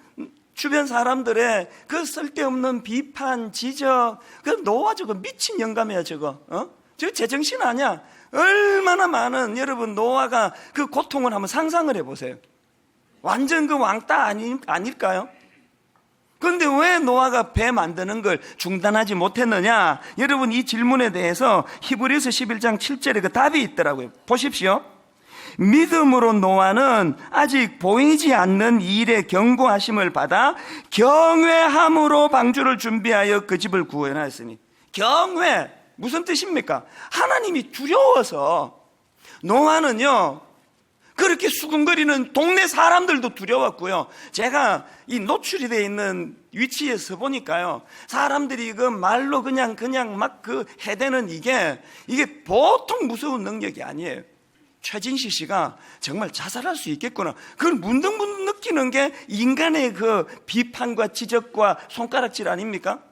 주변 사람들의 그 쓸데없는 비판, 지적, 그 노아 저거 미친 영감이야 저거. 저거 제정신 아니야. 얼마나 많은 여러분 노아가 그 고통을 한번 상상을 해보세요. 완전 그 왕따 아닐까요? 그런데 왜 노아가 배 만드는 걸 중단하지 못했느냐? 여러분, 이 질문에 대해서 히브리서 11장 7절에 그 답이 있더라고요. 보십시오. 믿음으로 노아는 아직 보이지 않는 일의 경고하심을 받아 경외함으로 방주를 준비하여 그 집을 구원하였으니. 경외, 무슨 뜻입니까? 하나님이 두려워서. 노아는요, 그렇게 수군거리는 동네 사람들도 두려웠고요. 제가 이 노출이 되어 있는 위치에 서 보니까요, 사람들이 그 말로 그냥 막 그 해대는 이게 보통 무서운 능력이 아니에요. 최진실 씨가 정말 자살할 수 있겠구나, 그걸 문득문득 느끼는 게 인간의 그 비판과 지적과 손가락질 아닙니까?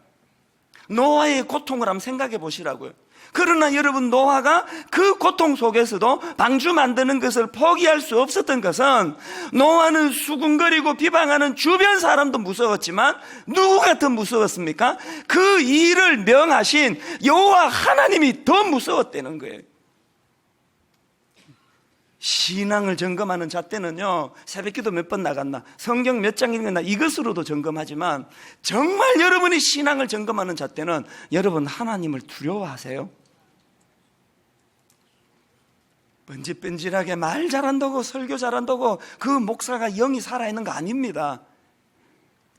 노아의 고통을 한번 생각해 보시라고요. 그러나 여러분, 노아가 그 고통 속에서도 방주 만드는 것을 포기할 수 없었던 것은, 노아는 수군거리고 비방하는 주변 사람도 무서웠지만 누구가 더 무서웠습니까? 그 일을 명하신 여호와 하나님이 더 무서웠다는 거예요. 신앙을 점검하는 잣대는요, 새벽기도 몇 번 나갔나, 성경 몇 장 읽었나, 이것으로도 점검하지만 정말 여러분이 신앙을 점검하는 잣대는, 여러분 하나님을 두려워하세요? 번지번질하게 말 잘한다고 설교 잘한다고 그 목사가 영이 살아있는 거 아닙니다.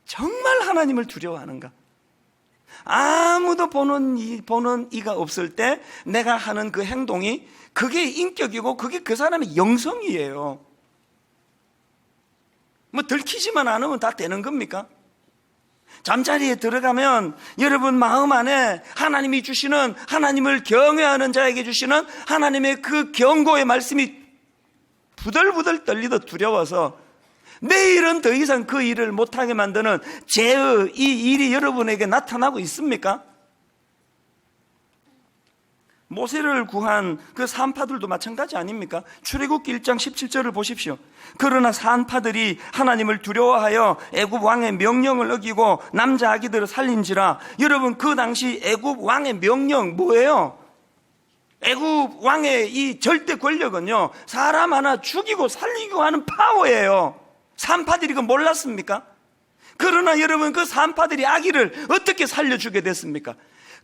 정말 하나님을 두려워하는가? 아무도 보는 이가 없을 때 내가 하는 그 행동이, 그게 인격이고 그게 그 사람의 영성이에요. 뭐 들키지만 않으면 다 되는 겁니까? 잠자리에 들어가면 여러분 마음 안에 하나님이 주시는, 하나님을 경외하는 자에게 주시는 하나님의 그 경고의 말씀이 부들부들 떨리듯 두려워서 내일은 더 이상 그 일을 못하게 만드는 죄의 이 일이 여러분에게 나타나고 있습니까? 모세를 구한 그 산파들도 마찬가지 아닙니까? 출애굽기 1장 17절을 보십시오. 그러나 산파들이 하나님을 두려워하여 애굽 왕의 명령을 어기고 남자 아기들을 살린지라. 여러분, 그 당시 애굽 왕의 명령 뭐예요? 애굽 왕의 이 절대 권력은요, 사람 하나 죽이고 살리고 하는 파워예요. 산파들이 그거 몰랐습니까? 그러나 여러분, 그 산파들이 아기를 어떻게 살려주게 됐습니까?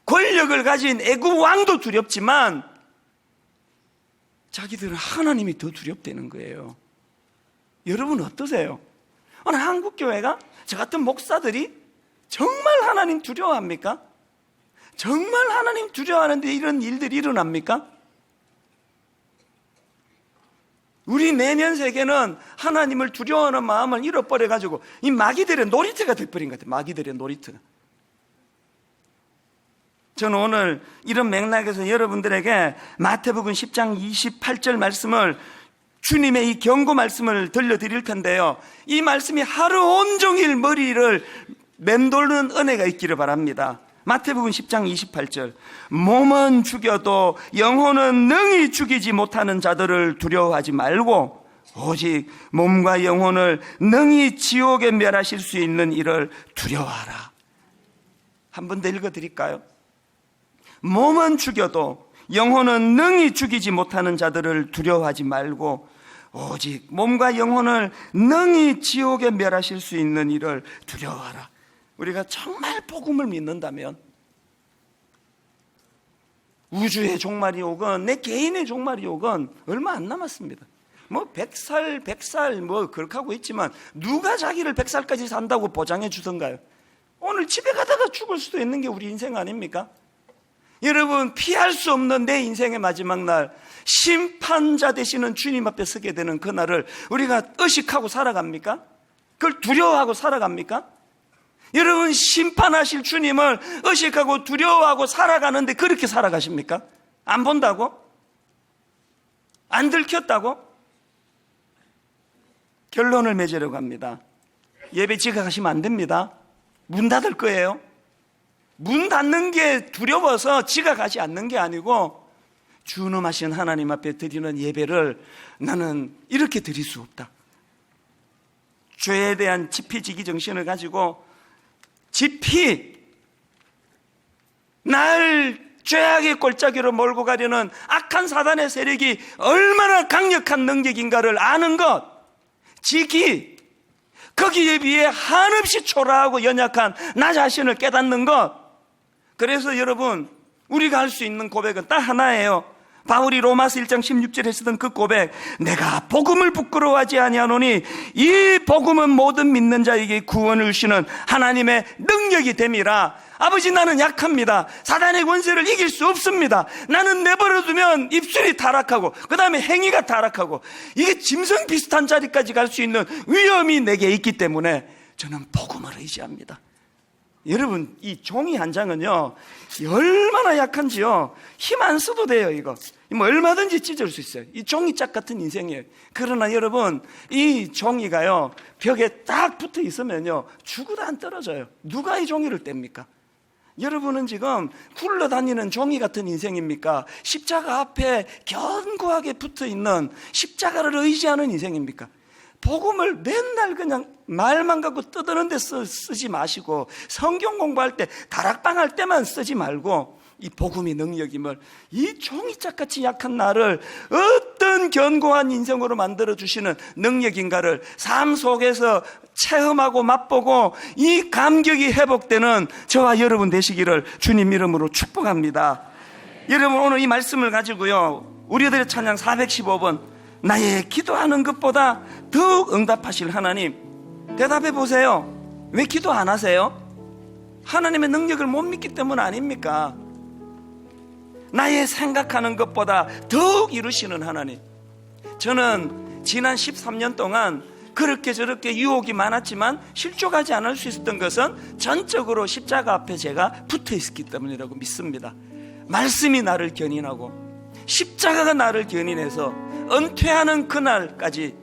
권력을 가진 애굽 왕도 두렵지만 자기들은 하나님이 더 두렵다는 거예요. 여러분 어떠세요? 오늘 한국교회가, 저 같은 목사들이 정말 하나님 두려워합니까? 정말 하나님 두려워하는데 이런 일들이 일어납니까? 우리 내면 세계는 하나님을 두려워하는 마음을 잃어버려가지고 이 마귀들의 놀이터가 돼버린 것 같아요. 마귀들의 놀이터가. 저는 오늘 이런 맥락에서 여러분들에게 마태복음 10장 28절 말씀을, 주님의 이 경고 말씀을 들려드릴 텐데요, 이 말씀이 하루 온종일 머리를 맴도는 은혜가 있기를 바랍니다. 마태복음 10장 28절, 몸은 죽여도 영혼은 능히 죽이지 못하는 자들을 두려워하지 말고 오직 몸과 영혼을 능히 지옥에 멸하실 수 있는 이를 두려워하라. 한 번 더 읽어드릴까요? 몸은 죽여도 영혼은 능히 죽이지 못하는 자들을 두려워하지 말고 오직 몸과 영혼을 능히 지옥에 멸하실 수 있는 이를 두려워하라. 우리가 정말 복음을 믿는다면 우주의 종말이 오건 내 개인의 종말이 오건 얼마 안 남았습니다. 뭐 100살 뭐 그렇게 하고 있지만 누가 자기를 100살까지 산다고 보장해 주던가요? 오늘 집에 가다가 죽을 수도 있는 게 우리 인생 아닙니까? 여러분, 피할 수 없는 내 인생의 마지막 날, 심판자 되시는 주님 앞에 서게 되는 그날을 우리가 의식하고 살아갑니까? 그걸 두려워하고 살아갑니까? 여러분, 심판하실 주님을 의식하고 두려워하고 살아가는데 그렇게 살아가십니까? 안 본다고? 안 들켰다고? 결론을 맺으려고 합니다. 예배 지각하시면 안 됩니다. 문 닫을 거예요. 문 닫는 게 두려워서 지각하지 않는 게 아니고, 준엄하신 하나님 앞에 드리는 예배를 나는 이렇게 드릴 수 없다. 죄에 대한 지피지기 정신을 가지고 지피, 날 죄악의 골짜기로 몰고 가려는 악한 사단의 세력이 얼마나 강력한 능력인가를 아는 것, 지키, 거기에 비해 한없이 초라하고 연약한 나 자신을 깨닫는 것. 그래서 여러분, 우리가 할 수 있는 고백은 딱 하나예요. 바울이 로마서 1장 16절에 쓰던 그 고백, 내가 복음을 부끄러워하지 아니하노니 이 복음은 모든 믿는 자에게 구원을 주시는 하나님의 능력이 됨이라. 아버지, 나는 약합니다. 사단의 권세를 이길 수 없습니다. 나는 내버려두면 입술이 타락하고 그 다음에 행위가 타락하고 이게 짐승 비슷한 자리까지 갈 수 있는 위험이 내게 있기 때문에 저는 복음을 의지합니다. 여러분, 이 종이 한 장은요 얼마나 약한지요 힘 안 써도 돼요. 이거 뭐 얼마든지 찢을 수 있어요. 이 종이짝 같은 인생이에요. 그러나 여러분, 이 종이가요 벽에 딱 붙어 있으면요 죽어도 안 떨어져요. 누가 이 종이를 뗍니까? 여러분은 지금 굴러다니는 종이 같은 인생입니까? 십자가 앞에 견고하게 붙어있는 십자가를 의지하는 인생입니까? 복음을 맨날 그냥 말만 갖고 떠드는 데 쓰지 마시고, 성경 공부할 때 다락방 할 때만 쓰지 말고, 이 복음이 능력임을, 이 종이짝같이 약한 나를 어떤 견고한 인생으로 만들어주시는 능력인가를 삶 속에서 체험하고 맛보고 이 감격이 회복되는 저와 여러분 되시기를 주님 이름으로 축복합니다. 여러분, 오늘 이 말씀을 가지고요 우리들의 찬양 415번, 나의 기도하는 것보다 더욱 응답하실 하나님, 대답해 보세요. 왜 기도 안 하세요? 하나님의 능력을 못 믿기 때문 아닙니까? 나의 생각하는 것보다 더욱 이루시는 하나님. 저는 지난 13년 동안 그렇게 저렇게 유혹이 많았지만 실족하지 않을 수 있었던 것은 전적으로 십자가 앞에 제가 붙어 있었기 때문이라고 믿습니다. 말씀이 나를 견인하고 십자가가 나를 견인해서 은퇴하는 그날까지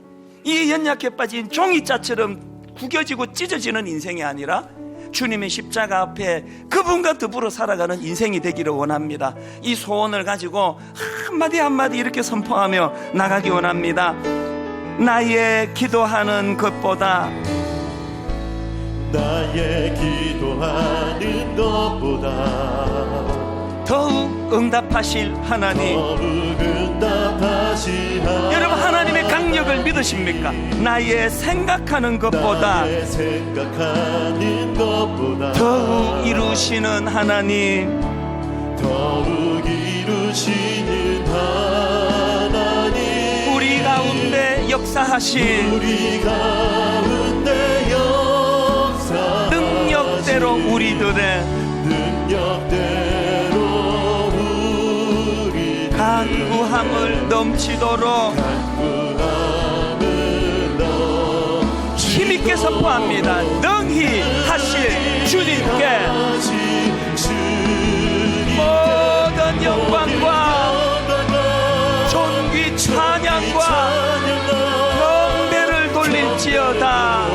이 연약해 빠진 종이자처럼 구겨지고 찢어지는 인생이 아니라 주님의 십자가 앞에 그분과 더불어 살아가는 인생이 되기를 원합니다. 이 소원을 가지고 한마디 한마디 이렇게 선포하며 나가기 원합니다. 나의 기도하는 것보다, 나의 기도하는 것보다 더욱 응답하실 하나님. 더욱 응답하실 하나님. 여러분, 하나님의 강력을 믿으십니까? 나의 생각하는 것보다 나의 생각하는 것보다 더욱 이루시는 하나님, 더욱 이루시는 하나님, 우리 가운데 역사하실 우리 가운데 역사 능력대로 우리들의 능력대로 우리 간구함을 넘치도록 힘있게 선포합니다. 능히 하실 주님께 모든 영광과 존귀 찬양과 경배를 돌릴지어다.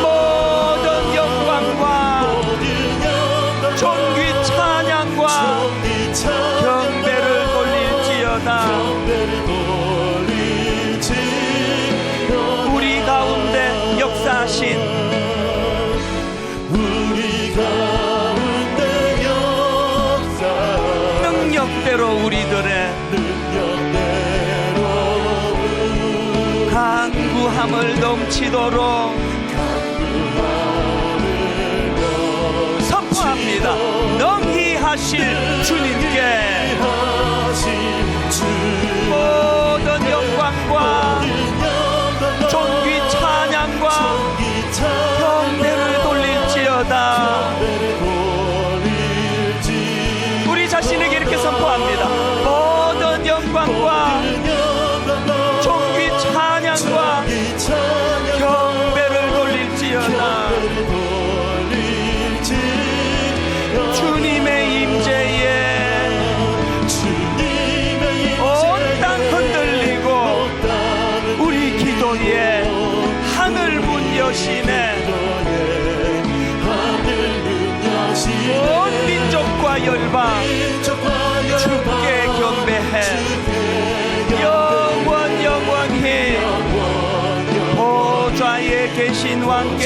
모든 영광과 존귀 찬양과 경배를 돌릴지어다. 우리 가운데 역사하신 우리 가운데 역사 능력대로 우리들의 능력대로 간구함을 넘치도록 선포합니다. 능히 하실 주님께 하신 주 모든 영광과 존귀 찬양과 경배를 돌릴지어다. 우리 자신에게 이렇게 선포합니다. 모든 영광과 존귀 찬양과 경배를 돌릴지어다. 주님의 임재에 온 땅 흔들리고 우리 기도에 하늘 문 여시네. 온 민족과 열방 주께 경배해. 영원 영원히 보좌에 계신 왕께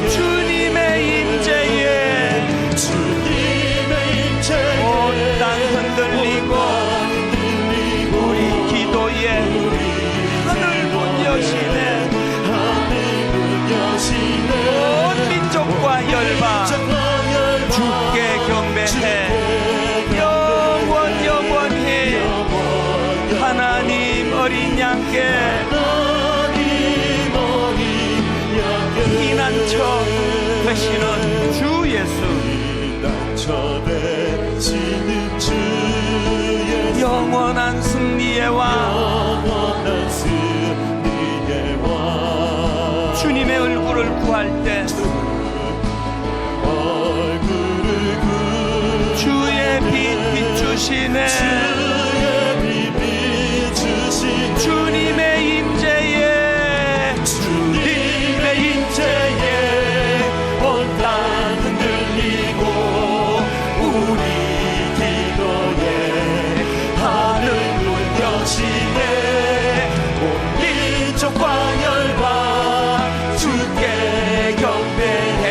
주님의 임재에 온 땅 흔들리고 우리 기도에 하늘 문 여시네. 온 민족과 열방 주께 경배해. 영원 영원히 하나님 어린 양께 영원한 승리의 왕, 영원한 승리의 왕. 주님의 얼굴을 구할 때 얼굴을 구 주의 빛 비추시네. 주의 빛 비추시네. 주님의 임재에 주님의 임재에 온 땅 흔들리고 우리 기도에 하늘 문 여시네. 온 민족과 열방 주께 경배해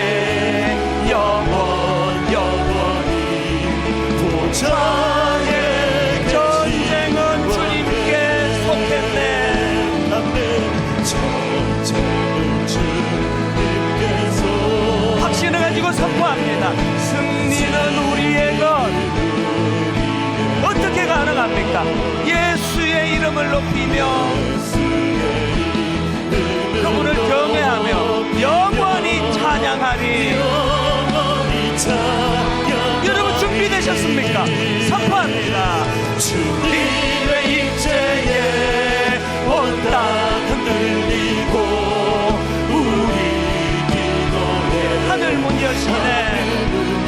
영원히 보좌에 전쟁은 주님께 속했네. 전쟁은 주님께서 확신을 가지고 선포합니다. 승리는 우리의 것. 어떻게 가능합니까? 예수의 이름을 높이며 그분을 경외하며 영원히 찬양하리. 여러분 준비되셨습니까? 선포합니다. 주님의 임재에 온 땅 흔들리고 우리 기도에 하늘 문 여시네.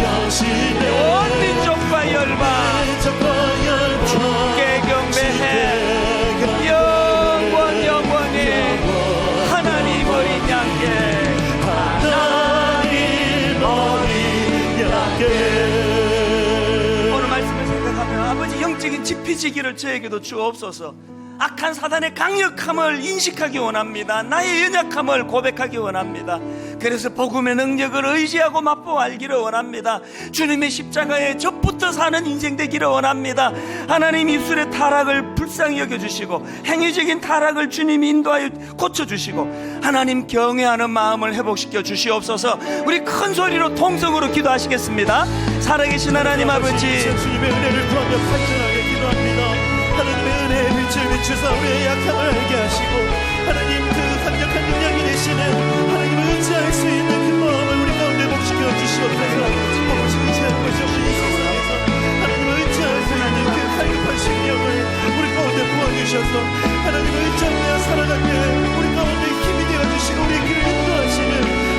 여시네. 온 민족과 열방 주께 경배해 영원히 하나님 어린 양께 하나님 어린 양께. 오늘 말씀을 생각하면 아버지 영적인 지피지기를 저에게도 주옵소서. 악한 사단의 강력함을 인식하기 원합니다. 나의 연약함을 고백하기 원합니다. 그래서 복음의 능력을 의지하고 맛보아 알기를 원합니다. 주님의 십자가에 젖부터 사는 인생 되기를 원합니다. 하나님 입술의 타락을 불쌍히 여겨주시고 행위적인 타락을 주님이 인도하여 고쳐주시고 하나님 경외하는 마음을 회복시켜 주시옵소서. 우리 큰 소리로 통성으로 기도하시겠습니다. 살아계신 하나님 아버지, 주님의 은혜를 구하며 간절하게 기도합니다. 하나님의 은혜의 빛을 비추사 우리의 약함을 알게 하시고 하나님 그 강력한 능력이 되시는 하나님을 의지할 수 있는 그 마음을 우리 가운데 복시켜 주시옵소서. 아버지 의지할 것이 없는 이 세상에서 하나님을 의지할 수 있는 그 갈급한 심령을 우리 가운데 부어주셔서 하나님을 의지하며 살아가게 우리 가운데 힘이 되어주시고 우리 길을 인도하시는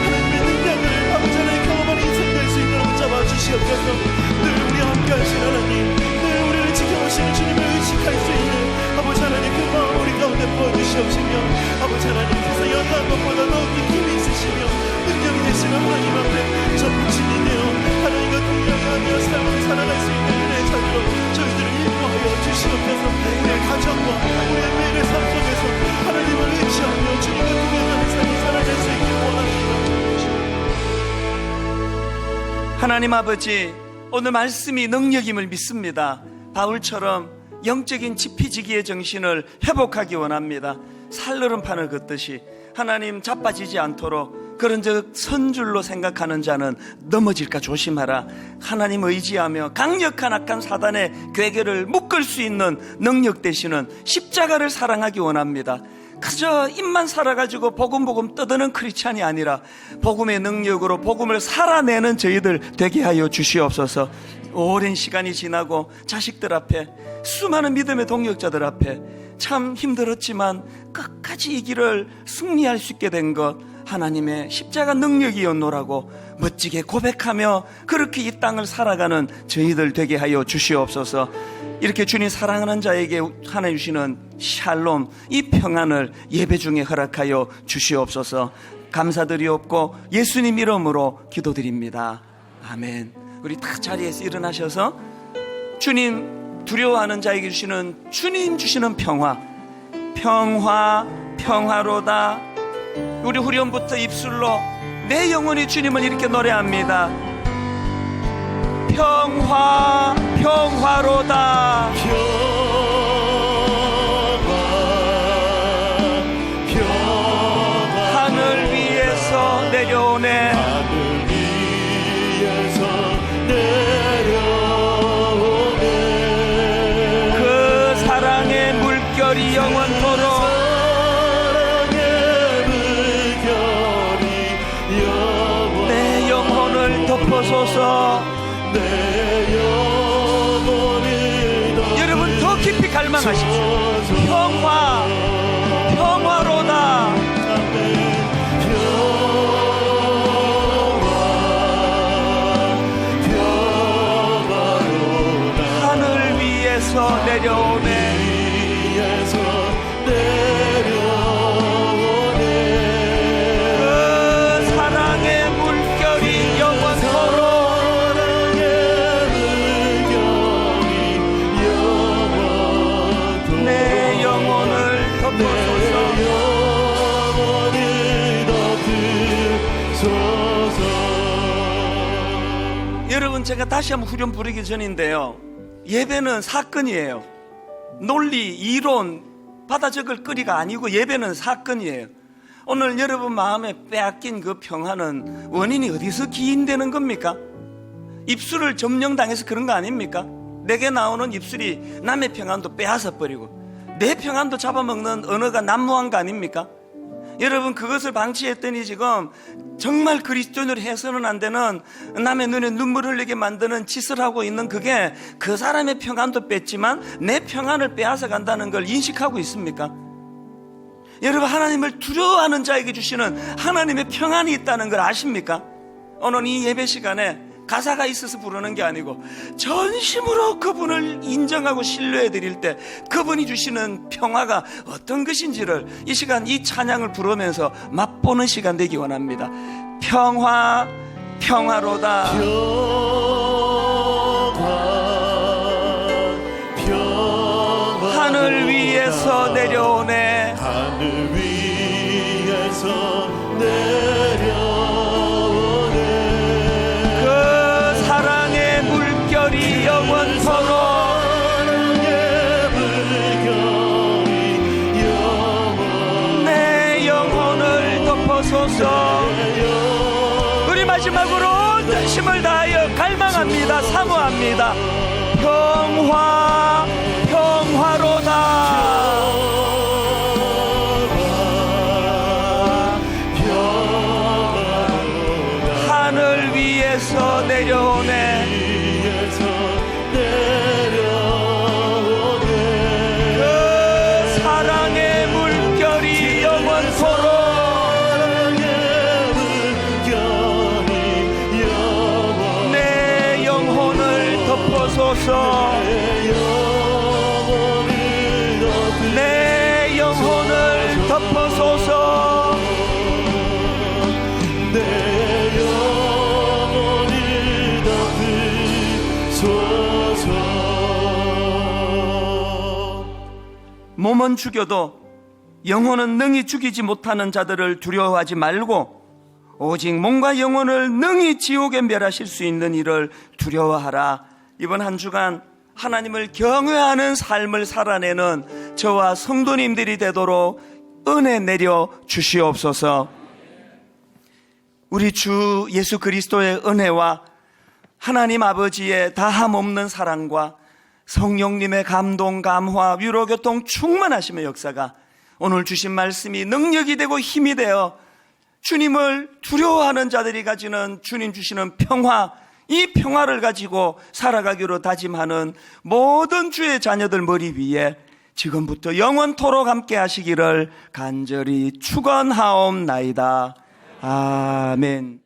하나님의 능력을 아버지 하나님 경험하는 인생 될 수 있도록 붙잡아 주시옵소서. 늘 우리와 함께하신 하나님, 늘 우리를 지켜보시는 주님을 의식할 수 있는 아버지 하나님 그 마음 우리 가운데 부어주시옵시며 아버지 하나님 세상의 어떠한 것보다 더욱이 힘이 있으시며 능력이 되시는 하나님 앞에 전부친이 되어 하나님과 동행하며 삶을 살아갈 수 있는 은혜의 자리로 저희들을 인도하여 주시옵소서. 우리의 가정과 우리의 매일의 삶 속에서 하나님을 의지하며 주님과 동행하는 삶을 살아갈 수 있길 원합니다. 하나님 아버지, 오늘 말씀이 능력임을 믿습니다. 바울처럼 영적인 지피지기의 정신을 회복하기 원합니다. 살얼음판을 긋듯이 하나님 자빠지지 않도록 그런즉 선줄로 생각하는 자는 넘어질까 조심하라. 하나님 의지하며 강력한 악한 사단의 괴계를 묶을 수 있는 능력 되시는 십자가를 사랑하기 원합니다. 그저 입만 살아가지고 복음 떠드는 크리스찬이 아니라 복음의 능력으로 복음을 살아내는 저희들 되게 하여 주시옵소서. 오랜 시간이 지나고 자식들 앞에 수많은 믿음의 동역자들 앞에 참 힘들었지만 끝까지 이 길을 승리할 수 있게 된 것 하나님의 십자가 능력이었노라고 멋지게 고백하며 그렇게 이 땅을 살아가는 저희들 되게 하여 주시옵소서. 이렇게 주님 사랑하는 자에게 하나 주시는 샬롬, 이 평안을 예배 중에 허락하여 주시옵소서. 감사드리옵고 예수님 이름으로 기도드립니다. 아멘. 우리 다 자리에서 일어나셔서 주님 두려워하는 자에게 주시는 주님 주시는 평화, 평화로다. 우리 후렴부터 입술로 내 영혼이 주님을 이렇게 노래합니다. 평화로다. 하늘 위에서 내려오네. 그 사랑의 물결이 영원토록 내 영혼을 덮어소서. 내 영혼을 갈망하십시오. 평화, 평화로다. 하늘 위에서 내려오네. 그 사랑의 물결이 영원토록 내 영혼을 덮어소서. 여러분, 제가 다시 한번 후렴 부르기 전인데요, 예배는 사건이에요. 논리, 이론 받아 적을 거리가 아니고 예배는 사건이에요. 오늘 여러분 마음에 빼앗긴 그 평화는 원인이 어디서 기인되는 겁니까? 입술을 점령당해서 그런 거 아닙니까? 내게 나오는 입술이 남의 평안도 빼앗아 버리고 내 평안도 잡아먹는 언어가 난무한 거 아닙니까? 여러분, 그것을 방치했더니 지금 정말 그리스도인으로 해서는 안 되는, 남의 눈에 눈물 흘리게 만드는 짓을 하고 있는, 그게 그 사람의 평안도 뺐지만 내 평안을 빼앗아 간다는 걸 인식하고 있습니까? 여러분, 하나님을 두려워하는 자에게 주시는 하나님의 평안이 있다는 걸 아십니까? 오늘 이 예배 시간에 가사가 있어서 부르는 게 아니고 전심으로 그분을 인정하고 신뢰해 드릴 때 그분이 주시는 평화가 어떤 것인지를 이 시간 이 찬양을 부르면서 맛보는 시간 되기 원합니다. 평화, 평화로다. 하늘 위에서 내려오네. 하늘 위에서 내려오네. 그 사랑의 물결이 영원토록 내 영혼을 덮어소서. 우리 마지막으로 온 전심을 다하여 갈망합니다. 사모합니다. 평화, 평화로다. 하늘 위에서 내려오네. 그 사랑의 물결이 영원토록 내 영혼을 덮어소서. 내 영혼을 덮어소서. 몸은 죽여도 영혼은 능히 죽이지 못하는 자들을 두려워하지 말고 오직 몸과 영혼을 능히 지옥에 멸하실 수 있는 이를 두려워하라. 이번 한 주간 하나님을 경외하는 삶을 살아내는 저와 성도님들이 되도록 은혜 내려 주시옵소서. 우리 주 예수 그리스도의 은혜와 하나님 아버지의 다함없는 사랑과 성령님의 감동, 감화, 위로, 교통, 충만하심의 역사가 오늘 주신 말씀이 능력이 되고 힘이 되어 주님을 두려워하는 자들이 가지는 주님 주시는 평화, 이 평화를 가지고 살아가기로 다짐하는 모든 주의 자녀들 머리 위에 지금부터 영원토록 함께 하시기를 간절히 축원하옵나이다. 아멘.